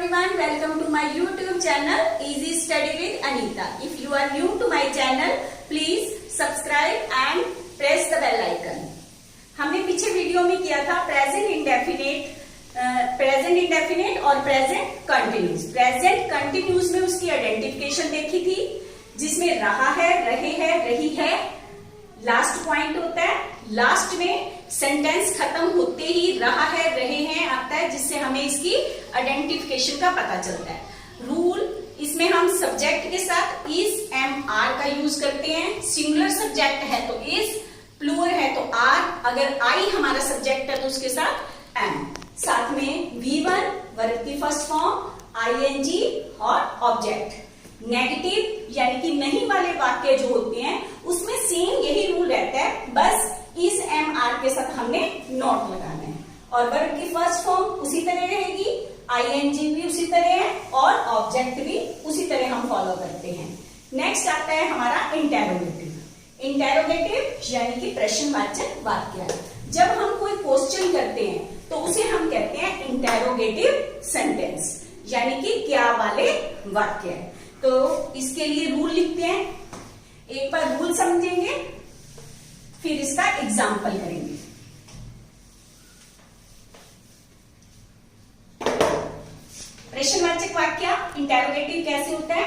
everyone, welcome to my YouTube channel Easy Study with Anita. If you are new to my channel, please subscribe and press the bell icon. हमने पीछे video में किया था present indefinite और present continuous. Present continuous में उसकी identification देखी थी, जिसमें रहा है, रहे हैं, रही है लास्ट पॉइंट होता है। लास्ट में सेंटेंस खत्म होते ही रहा है, रहे हैं आता है, जिससे हमें इसकी आइडेंटिफिकेशन का पता चलता है। रूल, इसमें हम सब्जेक्ट के साथ इज एम आर का यूज करते हैं। सिंगुलर सब्जेक्ट है तो इज, प्लूरल है तो आर, अगर आई हमारा सब्जेक्ट है तो उसके साथ एम। साथ में V1 वर्ब की फर्स्ट फॉर्म, आईएनजी और ऑब्जेक्ट। नेगेटिव यानी कि नहीं वाले वाक्य जो होते हैं उसमें सेम यही रूल रहता है, बस इज एम आर के साथ हमने नॉट लगाना है। और वर्ब की फर्स्ट फॉर्म उसी तरह रहेगी, आईएनजी भी उसी तरह है और ऑब्जेक्ट भी उसी तरह हम फॉलो करते हैं। नेक्स्ट आता है हमारा इंटेरोगेटिव। इंटेरोगेटिव यानी कि प्रश्नवाचक वाक्य। जब हम कोई क्वेश्चन करते हैं तो उसे हम कहते हैं इंटेरोगेटिव सेंटेंस, यानी कि क्या वाले वाक्य। तो इसके लिए रूल लिखते हैं, एक बार रूल समझेंगे फिर इसका एग्जाम्पल करेंगे। प्रश्नवाचक वाक्य इंटेरोगेटिव कैसे होता है?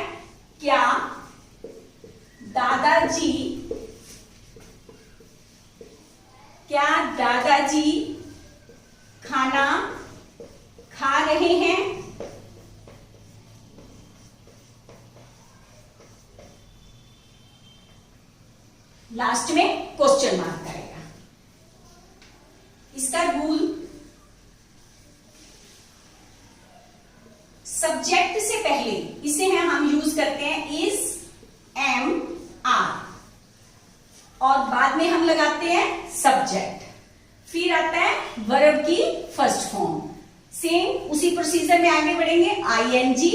क्या दादाजी खाना खा रहे हैं? लास्ट में क्वेश्चन मार्क आएगा। इसका रूल, सब्जेक्ट से पहले इसे हम यूज करते हैं इज एम आर और बाद में हम लगाते हैं सब्जेक्ट। फिर आता है वर्ब की फर्स्ट फॉर्म, सेम उसी प्रोसीजर में आगे बढ़ेंगे, आईएनजी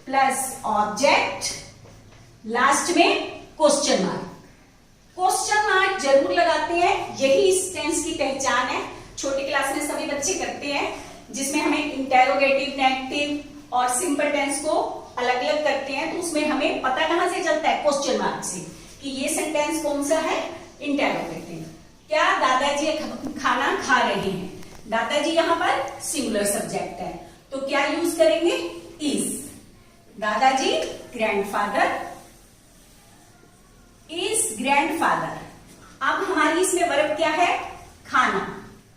प्लस ऑब्जेक्ट, लास्ट में क्वेश्चन मार्क। क्वेश्चन मार्क जरूर लगाते हैं, यही इस टेंस की पहचान है। छोटी क्लास में सभी बच्चे करते हैं, जिसमें हमें इंटेरोगेटिव, नेगेटिव और सिंपल टेंस को अलग अलग करते हैं। तो उसमें हमें पता कहां से चलता है? क्वेश्चन मार्क से, कि ये सेंटेंस कौन सा है, इंटेरोगेटिव। क्या दादाजी खाना खा रहे हैं? दादाजी यहां पर सिंगुलर सब्जेक्ट है तो क्या यूज करेंगे? इज। दादाजी ग्रैंडफादर इज ग्रैंडफादर। अब हमारी इसमें वर्ब क्या है? खाना,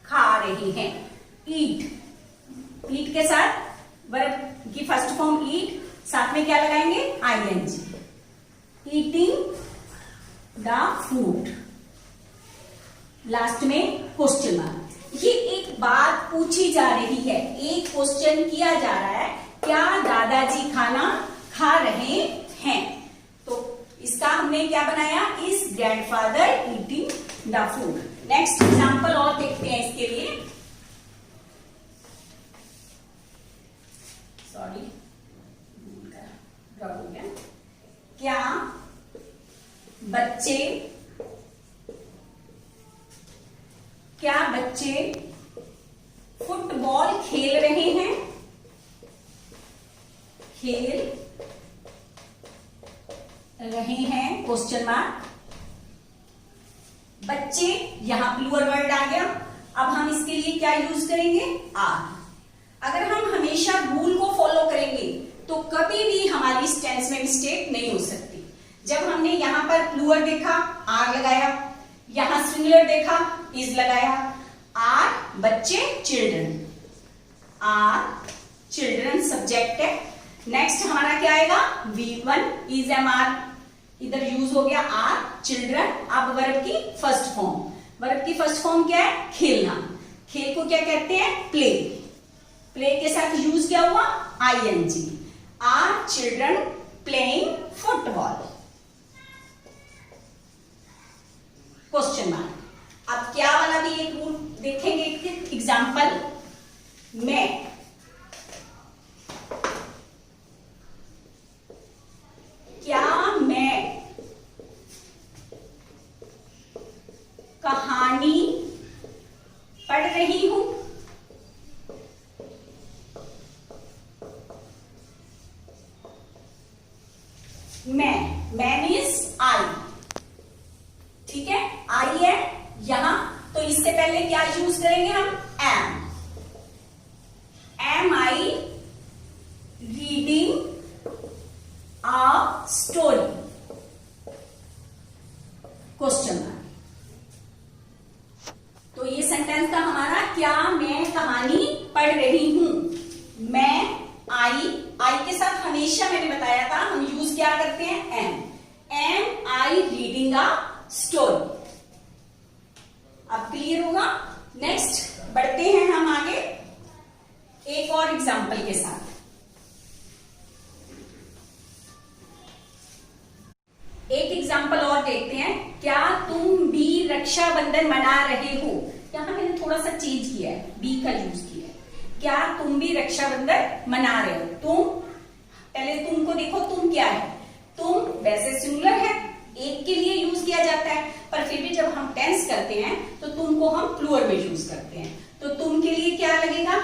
खा रहे हैं, ईट। ईट के साथ वर्ब की फर्स्ट फॉर्म ईट, साथ में क्या लगाएंगे? ING, eating the food, last में क्वेश्चन मार्क। ये एक बात पूछी जा रही है, एक क्वेश्चन किया जा रहा है, क्या दादाजी खाना खा रहे हैं? तो इसका हमने क्या बनाया? Is grandfather eating the food. Next example और देखते हैं इसके लिए। सॉरी, हो गया। क्या बच्चे फुटबॉल खेल रहे हैं? खेल रहे हैं, क्वेश्चन मार्क। बच्चे, यहां प्लूरल वर्ड आ गया। अब हम इसके लिए क्या यूज करेंगे? आर। अगर हम हमेशा रूल को फॉलो करेंगे तो कभी भी हमारी इस टेंस में मिस्टेक नहीं हो सकती। जब हमने यहां पर प्लूरल देखा, आर लगाया, यहां सिंगुलर देखा, इज लगाया। आर बच्चे, चिल्ड्रन, आर चिल्ड्रन सब्जेक्ट है। नेक्स्ट हमारा क्या आएगा? V1 इज एम आर, इधर यूज हो गया आर, चिल्ड्रन। अब वर्ब की फर्स्ट फॉर्म, वर्ब की फर्स्ट फॉर्म क्या है? खेलना। खेल को क्या कहते हैं? प्ले। प्ले के साथ यूज क्या हुआ? ING, are children playing football, question mark. अब क्या वाला भी एक रूल देखेंगे, एग्जाम्पल। क्या मैं कहानी पढ़ रही हूं? मैन इज आई, ठीक है, आई है यहां, तो इससे पहले क्या यूज करेंगे हम, am I reading a story, question mark. तो ये सेंटेंस था हमारा, क्या मैं कहानी पढ़ रही हूं। मैं आई के साथ हमेशा मैंने बताया था हम यूज क्या करते हैं, am I reading a story. अब क्लियर होगा। नेक्स्ट बढ़ते हैं हम आगे एक और एग्जाम्पल के साथ। एक एग्जाम्पल और देखते हैं, क्या तुम भी रक्षाबंधन मना रहे हो। यहां मैंने थोड़ा सा चेंज किया है, बी का यूज किया है, क्या तुम भी रक्षाबंधन मना रहे हो। तुम, पहले तुम को देखो, तुम क्या है, तुम वैसे सिंगुलर है, एक के लिए यूज किया जाता है, पर फिर भी जब हम टेंस करते हैं तो तुम को हम प्लूरल में यूज करते हैं। तो तुम के लिए क्या लगेगा,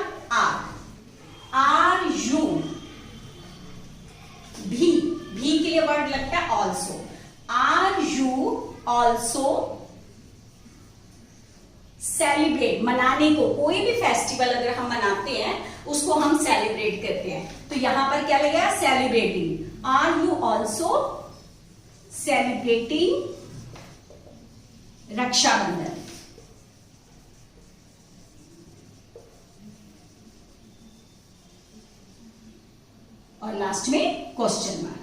आर यू। भी के लिए वर्ड लगता है also, are you also celebrate, मनाने को, कोई भी फेस्टिवल अगर हम मनाते हैं उसको हम सेलिब्रेट करते हैं, तो यहां पर क्या लगेगा, celebrating. Are you also celebrating Rakshabandhan. और लास्ट में क्वेश्चन मार्क।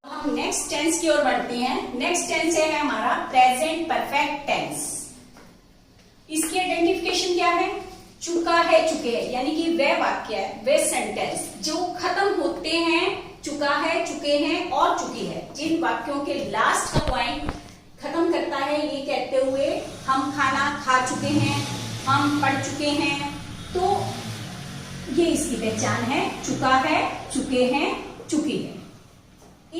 हम नेक्स्ट टेंस की ओर बढ़ते हैं। नेक्स्ट टेंस है हमारा प्रेजेंट परफेक्ट टेंस। इसकी आइडेंटिफिकेशन क्या है, चुका है, चुके हैं, यानी कि वह वाक्य है, वह सेंटेंस जो खत्म होते हैं चुका है, चुके हैं और चुकी है, जिन वाक्यों के लास्ट का पॉइंट खत्म करता है ये कहते हुए हम खाना खा चुके हैं, हम पढ़ चुके हैं, तो ये इसकी पहचान है, चुका है, चुके हैं, चुकी है।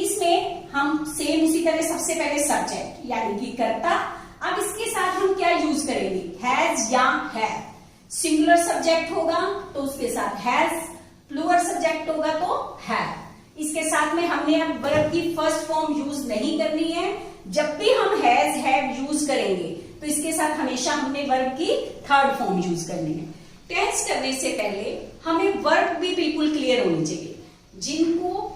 इसमें हम सेम उसी तरह सबसे पहले सब्जेक्ट यानी कि कर्ता, अब इसके साथ हम क्या यूज करेंगे, हैज या है। सिंगुलर सब्जेक्ट होगा तो उसके साथ हैज, प्लूरल सब्जेक्ट होगा तो है। इसके साथ में हमने अब वर्ब की फर्स्ट फॉर्म यूज नहीं करनी है। जब भी हम हैज हैव यूज करेंगे तो इसके साथ हमेशा हमने वर्ब की थर्ड फॉर्म यूज करनी है। टेंस करने से पहले हमें वर्ब भी बिल्कुल क्लियर होनी चाहिए।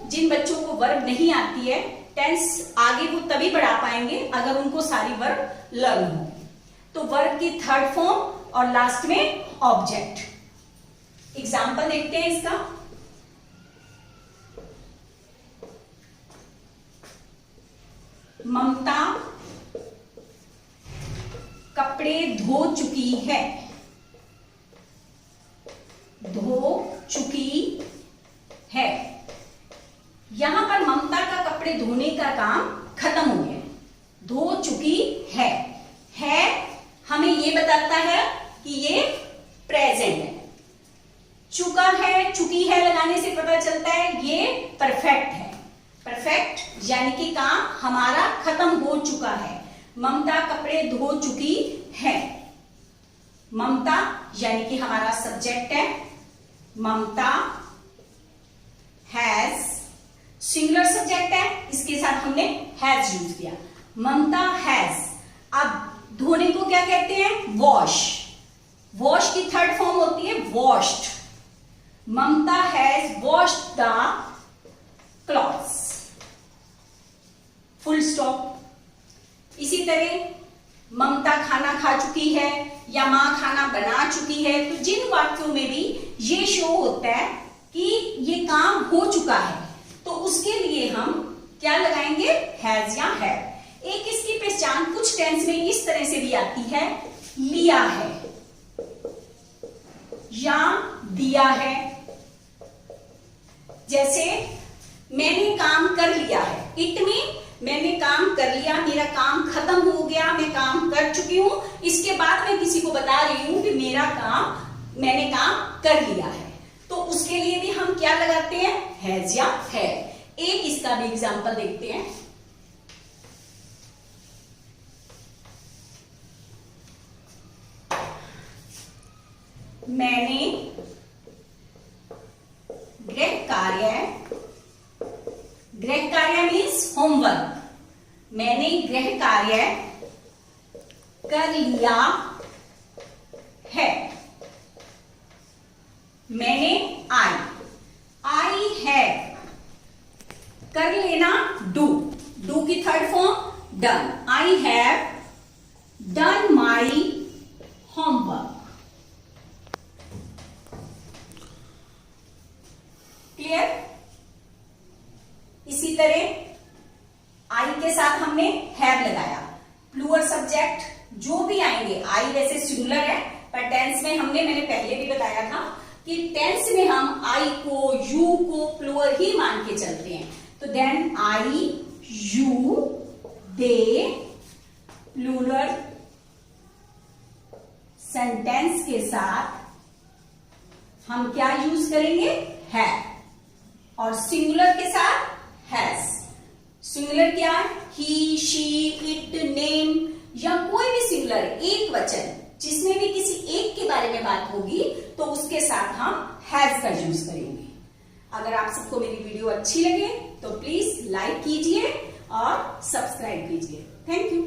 जिन बच्चों को वर्ब नहीं आती है, टेंस आगे वो तभी बढ़ा पाएंगे अगर उनको सारी वर्ब लर्न हो। तो वर्ब की थर्ड फॉर्म और लास्ट में ऑब्जेक्ट। एग्जाम्पल देखते हैं इसका। ममता कपड़े धो चुकी है, धो चुकी है। यहां पर ममता का कपड़े धोने का काम खत्म हो गया, धो चुकी है हमें ये बताता है कि ये प्रेजेंट है। चुका है, चुकी है लगाने से पता चलता है ये परफेक्ट है। परफेक्ट यानी कि काम हमारा खत्म हो चुका है। ममता कपड़े धो चुकी है। ममता यानी कि हमारा सब्जेक्ट है। ममता हैज, सिंगुलर सब्जेक्ट है, इसके साथ हमने हैज यूज किया। ममता हैज। अब धोने को क्या कहते हैं, वॉश। वॉश की थर्ड फॉर्म होती है washed. Mamta has washed the clothes, full stop. इसी तरह ममता खाना खा चुकी है या मां खाना बना चुकी है, तो जिन वाक्यों में भी ये शो होता है कि ये काम हो चुका है तो उसके लिए हम क्या लगाएंगे, हैज या है। एक इसकी पहचान कुछ टेंस में इस तरह से भी आती है, लिया है या दिया है। जैसे मैंने काम कर लिया है, इट मीन मैंने काम कर लिया, मेरा काम खत्म हो गया, मैं काम कर चुकी हूं। इसके बाद मैं किसी को बता रही हूं कि मेरा काम, मैंने काम कर लिया है, तो उसके लिए भी हम क्या लगाते हैं, हैज या है। एक इसका भी एग्जांपल देखते हैं। मैंने गृह कार्य कार्य मीन्स होमवर्क, मैंने गृह कार्य कर लिया है। मैंने आई हैव, कर लेना डू, डू की third form done, I have done my homework. Clear? इसी तरह आई के साथ हमने हैव लगाया, प्लूरल सब्जेक्ट जो भी आएंगे, आई वैसे सिंगुलर है पर टेंस में मैंने पहले भी बताया था कि टेंस में हम आई को यू को प्लूरल ही मान के चलते हैं। तो then I you they plural sentence के साथ हम क्या यूज करेंगे, है, और सिंगुलर के साथ हैज। सिंगुलर क्या है, ही, शी, इट, नेम या कोई भी सिंगुलर एक वचन जिसमें भी किसी एक के बारे में बात होगी तो उसके साथ हम हैज का यूज करेंगे। अगर आप सबको मेरी वीडियो अच्छी लगे तो प्लीज लाइक कीजिए और सब्सक्राइब कीजिए। Thank you.